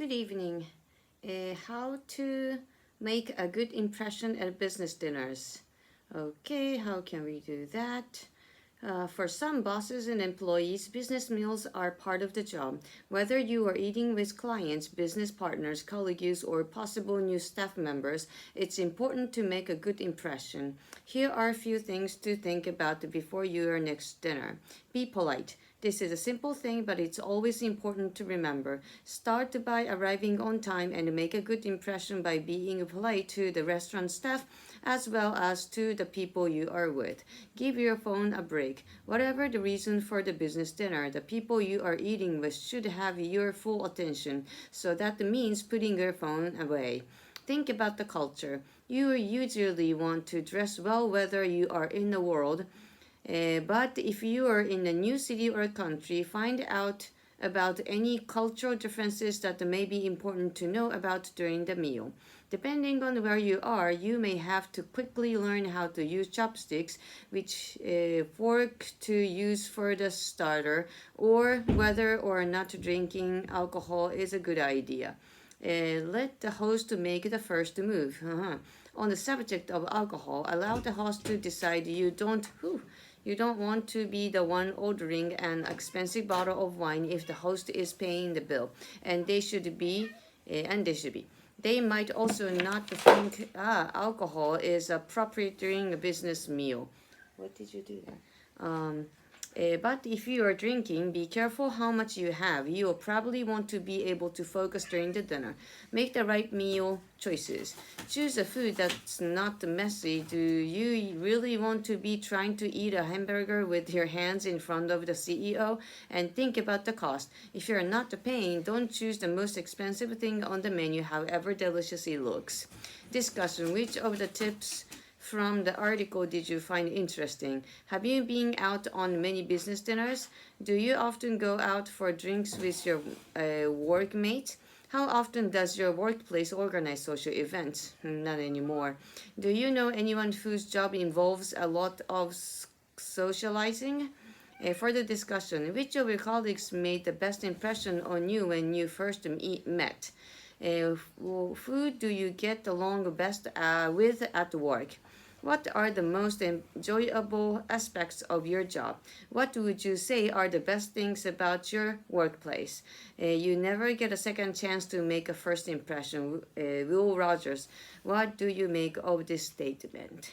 Good evening. How to make a good impression at business dinners. Okay, how can we do that? For some bosses and employees, business meals are part of the job. Whether you are eating with clients, business partners, colleagues, or possible new staff members, it's important to make a good impression. Here are a few things to think about before your next dinner. Be polite. This is a simple thing, but it's always important to remember. Start by arriving on time and make a good impression by being polite to the restaurant staff as well as to the people you are with. Give your phone a break. Whatever the reason for the business dinner, the people you are eating with should have your full attention, so that means putting your phone away. Think about the culture. You usually want to dress well whether you are in the world. But if you are in a new city or country, find out about any cultural differences that may be important to know about during the meal. Depending on where you are, you may have to quickly learn how to use chopsticks, which fork to use for the starter, or whether or not drinking alcohol is a good idea. Let the host make the first move. On the subject of alcohol, allow the host to decide you don't want to be the one ordering an expensive bottle of wine if the host is paying the bill, and they should be, and they should be. They might also not think alcohol is appropriate during a business meal. What did you do there? But if you are drinking, be careful how much you have. You will probably want to be able to focus during the dinner. Make the right meal choices. Choose a food that's not messy. Do you really want to be trying to eat a hamburger with your hands in front of the CEO? And think about the cost. If you're not paying, don't choose the most expensive thing on the menu, however delicious it looks. Discussion: which of the tips from the article did you find interesting? Have you been out on many business dinners? Do you often go out for drinks with your workmates? How often does your workplace organize social events? Not anymore. Do you know anyone whose job involves a lot of socializing? Further discussion: which of your colleagues made the best impression on you when you first met? Who do you get along best with at work? What are the most enjoyable aspects of your job? What would you say are the best things about your workplace? You never get a second chance to make a first impression. Will Rogers, what do you make of this statement?